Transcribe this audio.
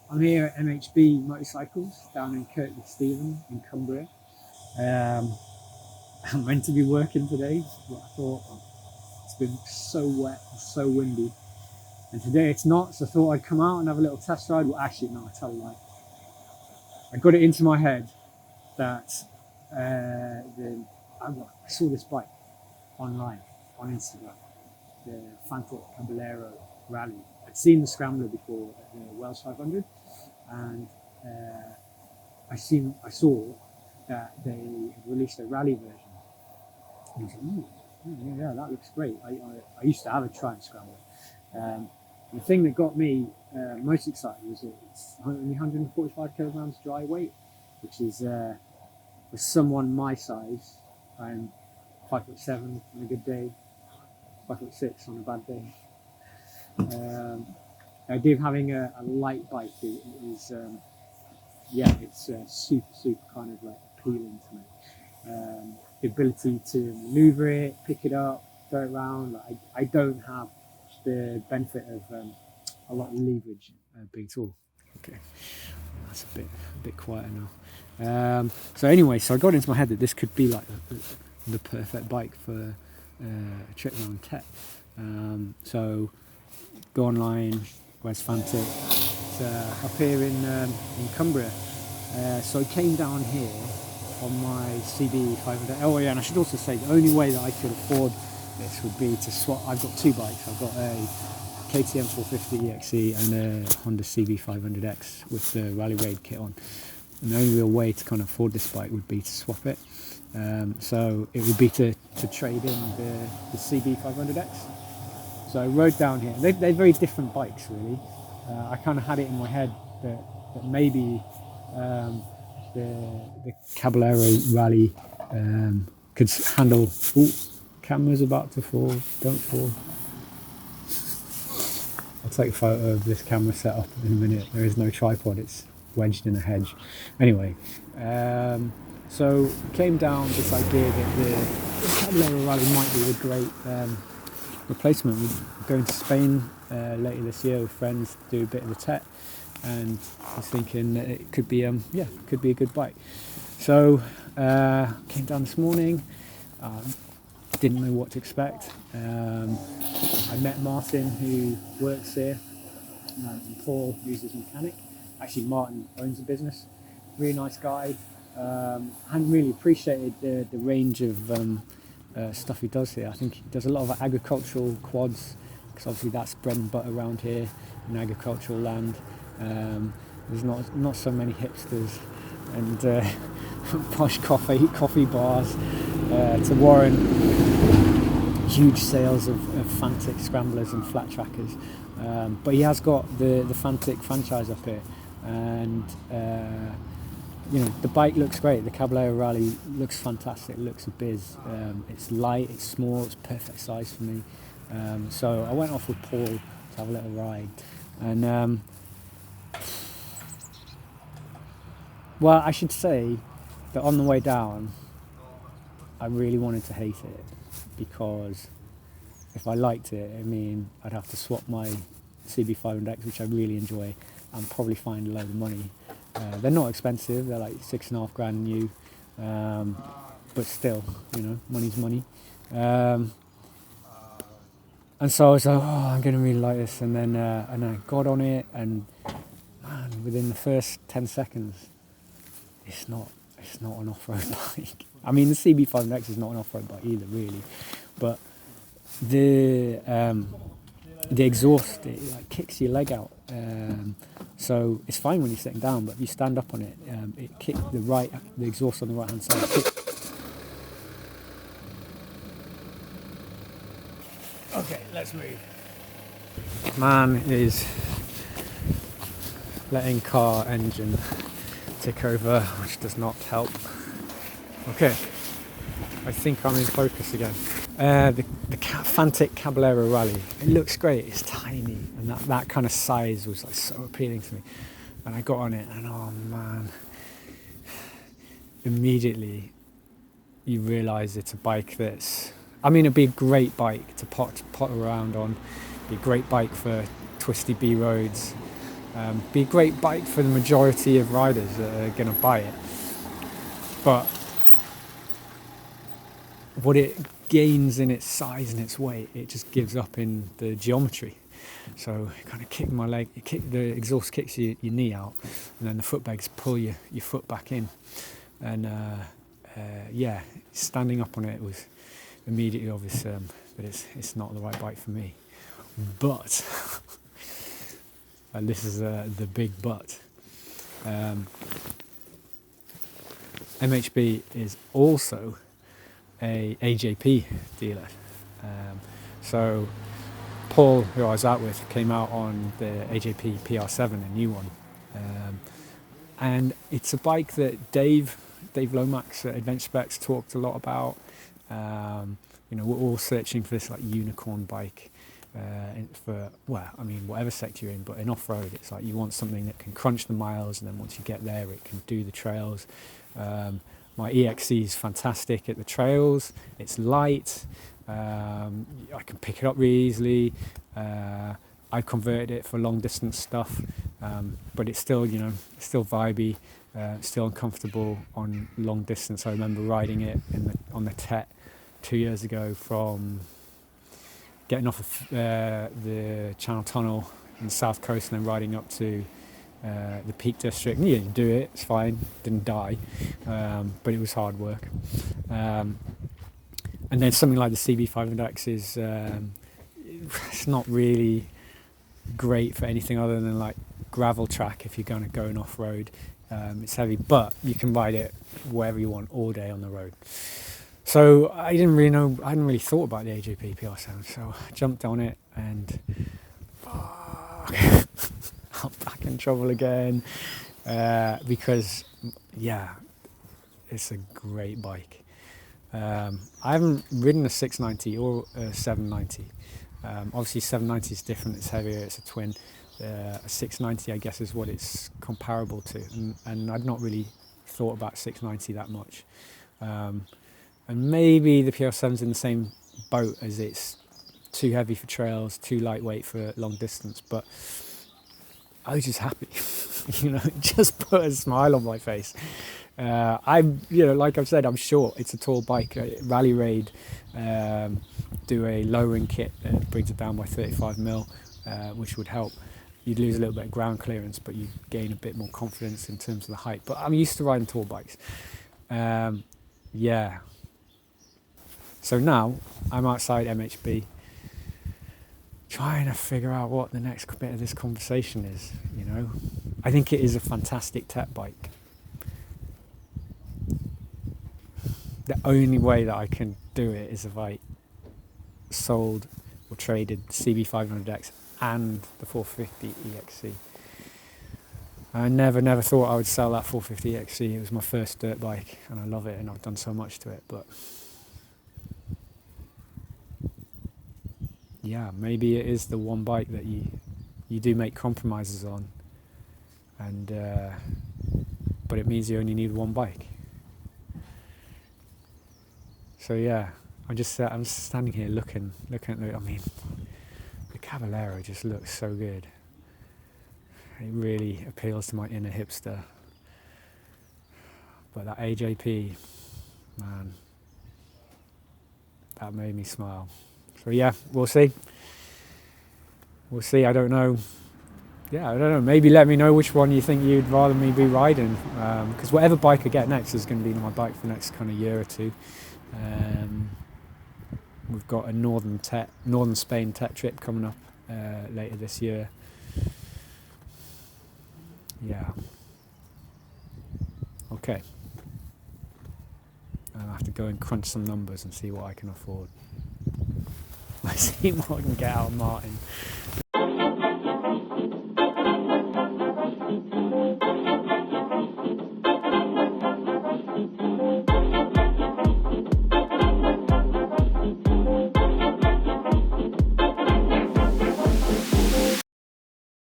I'm here at MHB Motorcycles down in Kirkby Stephen in Cumbria. I'm meant to be working today, but I thought it's been so wet and so windy. And today it's not, so I thought I'd come out and have a little test ride. Well, actually, no, I tell a lie. I got it into my head that I saw this bike online on Instagram, the Fantic Caballero Rally. I'd seen the Scrambler before at the Welsh 500, and I saw that they had released a rally version. And I was like, yeah, that looks great. I used to have a Triumph Scrambler. The thing that got me most excited was it's only 145 kilograms dry weight, which is for someone my size. I'm 5'7" on a good day, 5'6" on a bad day. The idea of having a light bike is it's super kind of like appealing to me. The ability to maneuver it, pick it up, throw it around. Like, I don't have the benefit of a lot of leverage being tall. Okay, that's a bit quieter now. So I got into my head that this could be like the perfect bike for a trip around Tet. So go online, where's Fantic? It's up here in Cumbria. So I came down here on my CB500. Oh yeah, and I should also say the only way that I could afford this would be to swap. I've got two bikes. I've got a KTM 450 EXE and a Honda CB500X with the Rally Raid kit on. And the only real way to kind of afford this bike would be to swap it. So it would be to trade in the CB500X. So I rode down here. They're very different bikes, really. I kind of had it in my head that maybe the Caballero Rally could handle. Ooh, camera's about to fall. Don't fall. I'll take a photo of this camera setup in a minute. There is no tripod. It's wedged in a hedge. Anyway, so came down this idea that the Caballero Rally might be a great replacement. We're going to Spain later this year with friends to do a bit of the Tet, and I was thinking that it could be could be a good bike. So came down this morning. Didn't know what to expect. I met Martin, who works here, and Paul, who's his mechanic. Actually, Martin owns a business. Really nice guy. Hadn't really appreciated the range of stuff he does here. I think he does a lot of agricultural quads, because obviously that's bread and butter around here in agricultural land. There's not so many hipsters and posh coffee bars to warrant huge sales of Fantic scramblers and flat trackers. But he has got the Fantic franchise up here, and the bike looks great. The Caballero Rally looks fantastic. It looks a biz. It's light, it's small, it's perfect size for me. So I went off with Paul to have a little ride, and well, I should say that on the way down, I really wanted to hate it, because if I liked it, I'd have to swap my CB500X, which I really enjoy, and probably find a load of money. They're not expensive; they're like $6,500 new, but still, money's money. And so I was like, I'm going to really like this, and then I got on it, and man, within the first 10 seconds, it's not an off-road bike. The CB500X is not an off-road bike either, really, but the exhaust, it like kicks your leg out. So it's fine when you're sitting down, but if you stand up on it, it kicks the exhaust on the right hand side. Okay, let's move. Man is letting car engine take over, which does not help. Okay, I think I'm in focus again. The Fantic Caballero Rally. It looks great. It's tiny, and that kind of size was like so appealing to me. And I got on it, and oh man, immediately you realise it's a bike that's. It'd be a great bike to pot around on. It'd be a great bike for twisty B roads. Be a great bike for the majority of riders that are going to buy it, but what it gains in its size and its weight, it just gives up in the geometry. So kind of kick my leg, the exhaust kicks your knee out, and then the foot pegs pull your foot back in. And yeah, standing up on it was immediately obvious that it's not the right bike for me. But and this is the big but. MHB is also a AJP dealer. So Paul, who I was out with, came out on the AJP PR7, a new one. And it's a bike that Dave Lomax at Adventure Specs talked a lot about. You know, we're all searching for this like unicorn bike for, well, I mean, whatever sector you're in, but in off-road, it's like you want something that can crunch the miles, and then once you get there, it can do the trails. My EXC is fantastic at the trails. It's light. I can pick it up really easily. I converted it for long distance stuff, but it's still, you know, still vibey, still uncomfortable on long distance. I remember riding it on the Tet 2 years ago, from getting off of, the Channel Tunnel in the south coast and then riding up to the Peak District. Yeah, you do it, it's fine, didn't die, but it was hard work. And then something like the CB500X is it's not really great for anything other than like gravel track if you're going off-road. It's heavy, but you can ride it wherever you want all day on the road. So I hadn't really thought about the AJP PR7, so I jumped on it and I'm back in trouble again, because yeah, it's a great bike. I haven't ridden a 690 or a 790. Obviously 790 is different, it's heavier, it's a twin. A 690 I guess is what it's comparable to, and I'd not really thought about 690 that much. And maybe the PR7's in the same boat, as it's too heavy for trails, too lightweight for long distance, but I was just happy. You know, it just put a smile on my face. I'm, you know, like I've said, I'm short. It's a tall bike. Rally Raid do a lowering kit that brings it down by 35mm, which would help. You'd lose a little bit of ground clearance, but you gain a bit more confidence in terms of the height. But I'm used to riding tall bikes. Yeah. So now I'm outside MHB, trying to figure out what the next bit of this conversation is. You know, I think it is a fantastic tech bike. The only way that I can do it is if I sold or traded the CB500X and the 450 EXC. I never thought I would sell that 450 EXC. It was my first dirt bike and I love it and I've done so much to it, but yeah, maybe it is the one bike that you do make compromises on, and but it means you only need one bike. So yeah, I'm just standing here looking at the, I mean, the Caballero just looks so good. It really appeals to my inner hipster. But that AJP, man, that made me smile. So yeah, we'll see. I don't know. Yeah, I don't know. Maybe let me know which one you think you'd rather me be riding. Because whatever bike I get next is going to be my bike for the next kind of year or two. We've got a northern Spain tech trip coming up later this year. Yeah. Okay. I'll have to go and crunch some numbers and see what I can afford. Let's see what I can get out of Martin.